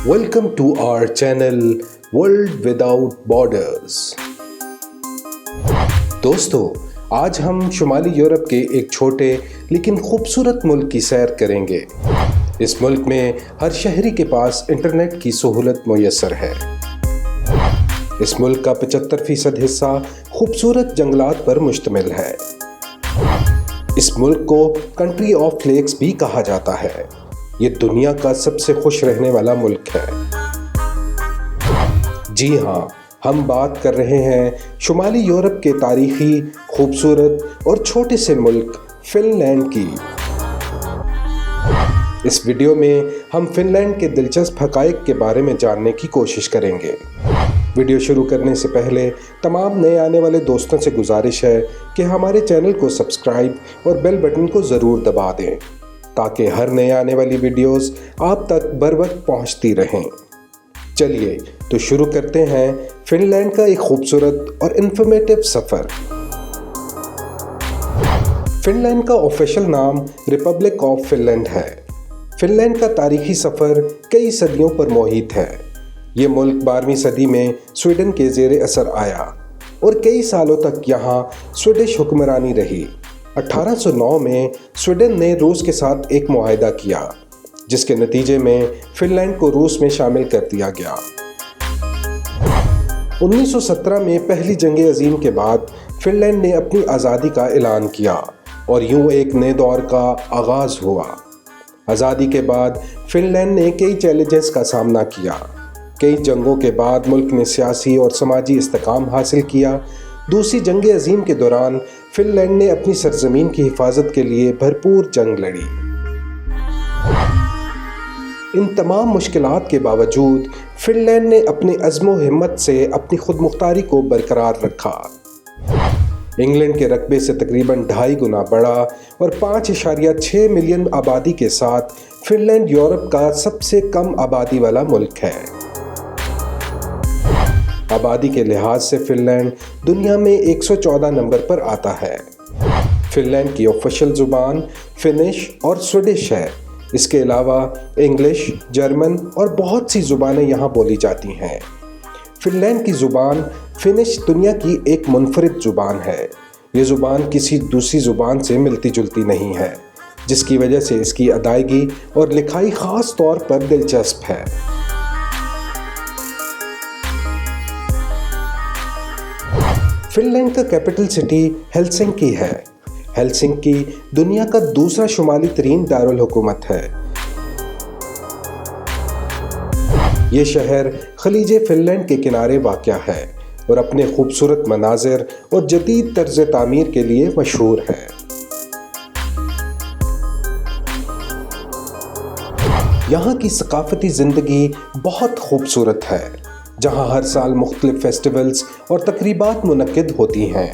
Welcome to our channel World Without Borders. दोस्तों, आज हम शुमाली यूरोप के एक छोटे लेकिन खूबसूरत मुल्क की सैर करेंगे। इस मुल्क में हर शहरी के पास इंटरनेट की सहूलत मुयस्सर है। इस मुल्क का 75% हिस्सा खूबसूरत जंगलात पर मुश्तमिल है। इस मुल्क को कंट्री ऑफ लेक्स भी कहा जाता है। ये दुनिया का सबसे खुश रहने वाला मुल्क है। जी हाँ, हम बात कर रहे हैं शुमाली यूरोप के तारीखी, खूबसूरत और छोटे से मुल्क फिनलैंड की। इस वीडियो में हम फिनलैंड के दिलचस्प हक़ाइक़ के बारे में जानने की कोशिश करेंगे। वीडियो शुरू करने से पहले तमाम नए आने वाले दोस्तों से गुजारिश है कि हमारे चैनल को सब्सक्राइब और बेल बटन को ज़रूर दबा दें ताकि हर नए आने वाली वीडियोस आप तक बर वक्त पहुँचती रहें। चलिए तो शुरू करते हैं फिनलैंड का एक खूबसूरत और इन्फॉर्मेटिव सफ़र। फिनलैंड का ऑफिशियल नाम रिपब्लिक ऑफ फिनलैंड है। फिनलैंड का तारीखी सफ़र कई सदियों पर मोहित है। ये मुल्क 12वीं सदी में स्वीडन के ज़ेरे असर आया और कई सालों तक यहाँ स्वीडिश हुक्मरानी रही। 1809 में स्वीडन ने रूस के साथ एक मुआहदा किया, जिसके नतीजे में फिनलैंड को रूस में शामिल कर दिया गया। 1917 में पहली जंग अजीम के बाद फिनलैंड ने अपनी आज़ादी का ऐलान किया और यूं एक नए दौर का आगाज़ हुआ। आज़ादी के बाद फिनलैंड ने कई चैलेंजेस का सामना किया। कई जंगों के बाद मुल्क ने सियासी और समाजी इस्तेकाम हासिल किया। दूसरी जंग अजीम के दौरान फिनलैंड ने अपनी सरजमीन की हिफाजत के लिए भरपूर जंग लड़ी। इन तमाम मुश्किलात के बावजूद फिनलैंड ने अपने अज़्म हिम्मत से अपनी खुद मुख्तारी को बरकरार रखा। इंग्लैंड के रकबे से तकरीबन 2.5 गुना बड़ा और 5.6 मिलियन आबादी के साथ फिनलैंड यूरोप का सबसे कम आबादी वाला मुल्क है। आबादी के लिहाज से फिनलैंड दुनिया में 114 नंबर पर आता है। फिनलैंड की ऑफिशियल ज़ुबान फिनिश और स्वीडिश है। इसके अलावा इंग्लिश, जर्मन और बहुत सी ज़ुबानें यहाँ बोली जाती हैं। फिनलैंड की ज़ुबान फिनिश दुनिया की एक मुनफरिद ज़ुबान है। ये ज़ुबान किसी दूसरी ज़ुबान से मिलती जुलती नहीं है, जिसकी वजह से इसकी अदायगी और लिखाई ख़ास तौर पर दिलचस्प है। फिनलैंड का कैपिटल सिटी हेलसिंकी है। हेलसिंकी दुनिया का दूसरा शुमाली तरीन दारुल हुकूमत है। ये शहर खलीज फिनलैंड के किनारे वाक़या है और अपने खूबसूरत मनाज़िर और जदीद तर्ज तामीर के लिए मशहूर है। यहाँ की सकाफ़ती ज़िंदगी बहुत खूबसूरत है, जहाँ हर साल मुख्तलिफ फेस्टिवल्स और तकरीबात मुनक्किद होती हैं।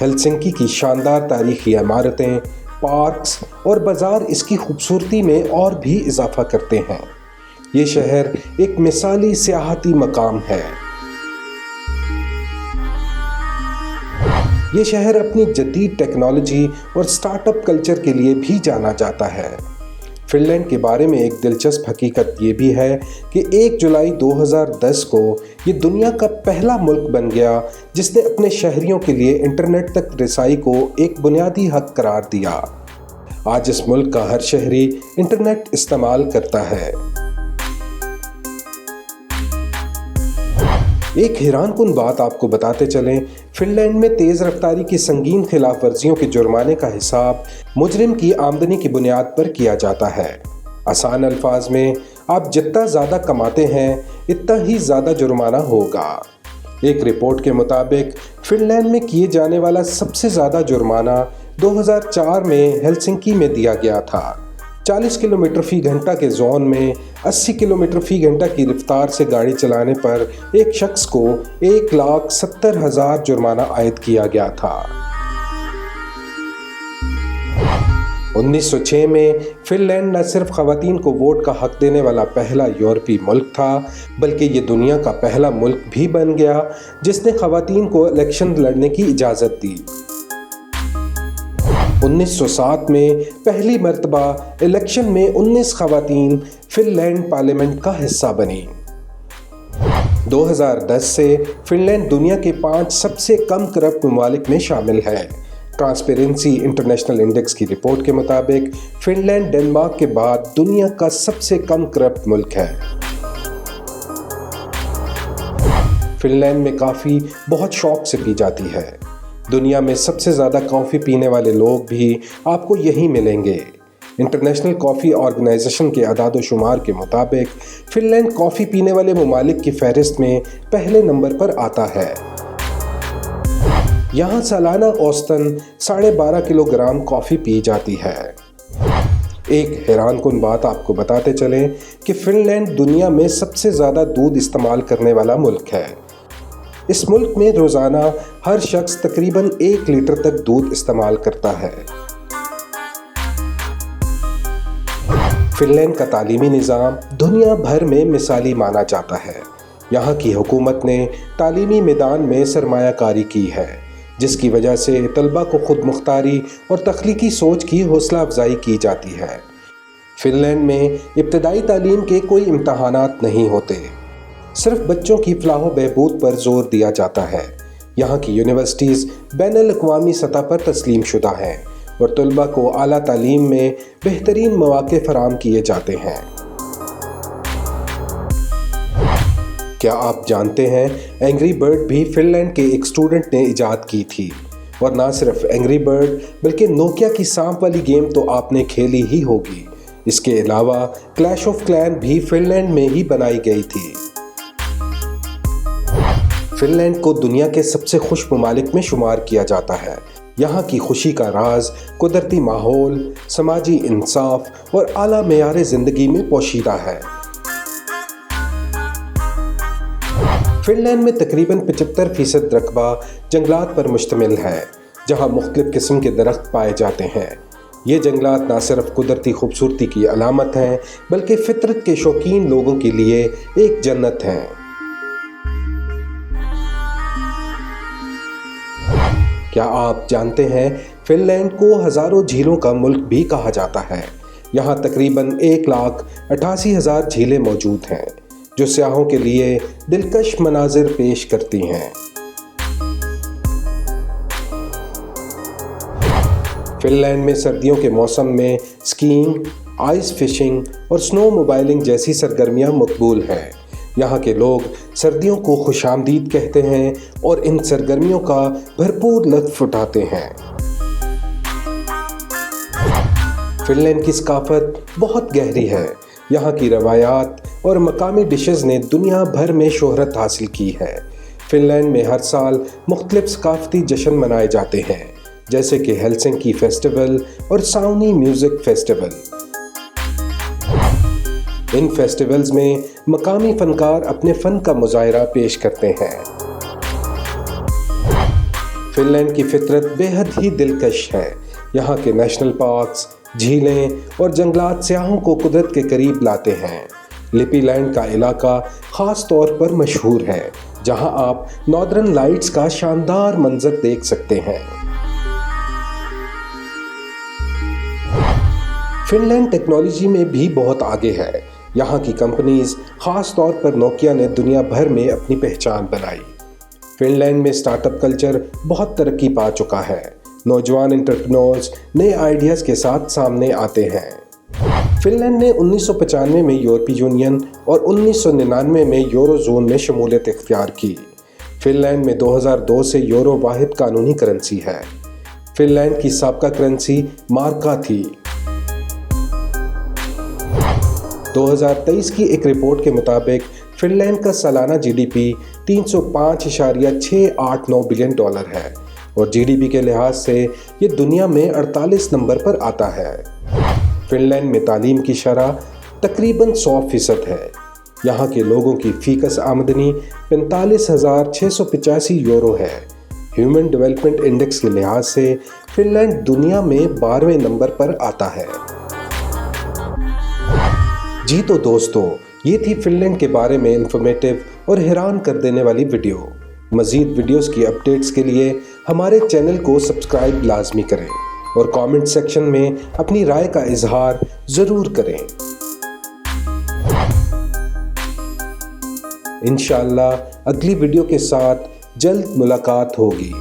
हेलसिंकी की शानदार तारीखी इमारतें, पार्क्स और बाज़ार इसकी खूबसूरती में और भी इजाफा करते हैं। ये शहर एक मिसाली सियाहती मकाम है। ये शहर अपनी जदीद टेक्नोलॉजी और स्टार्टअप कल्चर के लिए भी जाना जाता है। फिनलैंड के बारे में एक दिलचस्प हकीकत ये भी है कि 1 जुलाई 2010 को ये दुनिया का पहला मुल्क बन गया जिसने अपने शहरियों के लिए इंटरनेट तक रसाई को एक बुनियादी हक करार दिया। आज इस मुल्क का हर शहरी इंटरनेट इस्तेमाल करता है। एक हैरानकुन बात आपको बताते चलें, फिनलैंड में तेज़ रफ्तारी की संगीन खिलाफ वर्जियों के जुर्माने का हिसाब मुजरिम की आमदनी की बुनियाद पर किया जाता है। आसान अल्फाज में, आप जितना ज़्यादा कमाते हैं इतना ही ज़्यादा जुर्माना होगा। एक रिपोर्ट के मुताबिक फिनलैंड में किए जाने वाला सबसे ज़्यादा जुर्माना 2004 में हेलसिंकी में दिया गया था। 40 किलोमीटर फ़ी घंटा के जोन में 80 किलोमीटर फ़ी घंटा की रफ्तार से गाड़ी चलाने पर एक शख्स को 1,70,000 जुर्माना आयद किया गया था। 1906 में फिनलैंड न सिर्फ ख़वातीन को वोट का हक देने वाला पहला यूरोपीय मुल्क था, बल्कि ये दुनिया का पहला मुल्क भी बन गया जिसने ख़वातीन को इलेक्शन लड़ने की इजाज़त दी। 1907 में पहली मर्तबा इलेक्शन में 19 खवातीन फिनलैंड पार्लियामेंट का हिस्सा बनी। 2010 से फिनलैंड दुनिया के 5 सबसे कम करप्ट ममालिक में शामिल है। ट्रांसपेरेंसी इंटरनेशनल इंडेक्स की रिपोर्ट के मुताबिक फिनलैंड डेनमार्क के बाद दुनिया का सबसे कम करप्ट मुल्क है। फिनलैंड में कॉफ़ी बहुत शौक से पी जाती है। दुनिया में सबसे ज़्यादा कॉफ़ी पीने वाले लोग भी आपको यहीं मिलेंगे। इंटरनेशनल कॉफ़ी ऑर्गेनाइजेशन के अदाद-ओ-शुमार के मुताबिक फिनलैंड कॉफ़ी पीने वाले ममालिक की फहरिस्त में पहले नंबर पर आता है। यहाँ सालाना औसतन 12.5 किलोग्राम कॉफ़ी पी जाती है। एक हैरानकुन बात आपको बताते चलें कि फिनलैंड दुनिया में सबसे ज़्यादा दूध इस्तेमाल करने वाला मुल्क है। इस मुल्क में रोज़ाना हर शख्स तकरीबन 1 लीटर तक दूध इस्तेमाल करता है। फिनलैंड का तालीमी निज़ाम दुनिया भर में मिसाली माना जाता है। यहाँ की हुकूमत ने तालीमी मैदान में सरमायाकारी की है, जिसकी वजह से तलबा को खुद मुख्तारी और तख्लीकी सोच की हौसला अफजाई की जाती है। फिनलैंड में इब्तदाई तालीम के कोई इम्तहानात नहीं होते, सिर्फ बच्चों की फलाह व बहबूद पर जोर दिया जाता है। यहाँ की यूनिवर्सिटीज़ बैनुल अक़वामी सतह पर तस्लीम शुदा हैं और तलबा को आला तालीम में बेहतरीन मौक़े फराहम किए जाते हैं। क्या आप जानते हैं एंग्री बर्ड भी फिनलैंड के एक स्टूडेंट ने इजाद की थी। और ना सिर्फ एंग्री बर्ड बल्कि नोकिया की सांप वाली गेम तो आपने खेली ही होगी। इसके अलावा क्लैश ऑफ क्लैन भी फिनलैंड में ही बनाई गई थी। फिनलैंड को दुनिया के सबसे खुश ममालिक में शुमार किया जाता है। यहाँ की खुशी का राज कुदरती माहौल, समाजी इंसाफ और आला मेयार ज़िंदगी में पोशीदा है। फिनलैंड में तकरीबन 75% रकबा जंगलात पर मुश्तमिल है, जहाँ मुख्तलिफ किस्म के दरख्त पाए जाते हैं। ये जंगलात न सिर्फ कुदरती खूबसूरती की अलामत हैं, बल्कि फितरत के शौकीन लोगों के लिए एक जन्नत हैं। क्या आप जानते हैं फिनलैंड को हज़ारों झीलों का मुल्क भी कहा जाता है। यहाँ तकरीबन 1,88,000 झीलें मौजूद हैं, जो सयाहों के लिए दिलकश मनाजिर पेश करती हैं। फिनलैंड में सर्दियों के मौसम में स्कीइंग, आइस फिशिंग और स्नो मोबाइलिंग जैसी सरगर्मियां मकबूल हैं। यहाँ के लोग सर्दियों को खुशामदीद कहते हैं और इन सरगर्मियों का भरपूर लुत्फ़ उठाते हैं। फिनलैंड की सकाफत बहुत गहरी है। यहाँ की रवायात और मकामी डिशेज़ ने दुनिया भर में शोहरत हासिल की है। फिनलैंड में हर साल मुख्तलिफ सकाफती जश्न मनाए जाते हैं, जैसे कि हेलसिंकी फेस्टिवल और साउनी म्यूज़िक फेस्टिवल। इन फेस्टिवल्स में मकामी फनकार अपने फ़न का मुज़ाहिरा पेश करते हैं। फिनलैंड की फितरत बेहद ही दिलकश है। यहाँ के नेशनल पार्क्स, झीलें और जंगलात सयाहों को कुदरत के करीब लाते हैं। लिपीलैंड का इलाका ख़ास तौर पर मशहूर है, जहाँ आप नॉर्दर्न लाइट्स का शानदार मंजर देख सकते हैं। फिनलैंड टेक्नोलॉजी में भी बहुत आगे है। यहाँ की कंपनीज, ख़ास तौर पर नोकिया ने दुनिया भर में अपनी पहचान बनाई। फिनलैंड में स्टार्टअप कल्चर बहुत तरक्की पा चुका है। नौजवान एंटरप्रेन्योर्स नए आइडियाज़ के साथ सामने आते हैं। फिनलैंड ने 1995 में यूरोपीय यूनियन और 1999 में यूरो जोन में शमूलियत इख्तियार की। फिनलैंड में 2002 से यूरो वाहिद कानूनी करेंसी है। फिनलैंड की साबका करेंसी मार्का थी। 2023 की एक रिपोर्ट के मुताबिक फिनलैंड का सालाना जीडीपी $305.689 बिलियन है और जीडीपी के लिहाज से ये दुनिया में 48 नंबर पर आता है। फिनलैंड में तालीम की शरह तकरीबन 100% है। यहाँ के लोगों की फ़ीकस आमदनी 45,685 यूरो है। ह्यूमन डेवलपमेंट इंडेक्स के लिहाज से फिनलैंड दुनिया में 12वें नंबर पर आता है। जी तो दोस्तों, ये थी फिनलैंड के बारे में इंफॉर्मेटिव और हैरान कर देने वाली वीडियो। मज़ीद वीडियोस की अपडेट्स के लिए हमारे चैनल को सब्सक्राइब लाजमी करें। اور کامنٹ سیکشن میں اپنی رائے کا اظہار ضرور کریں۔ انشاءاللہ اگلی ویڈیو کے ساتھ جلد ملاقات ہوگی۔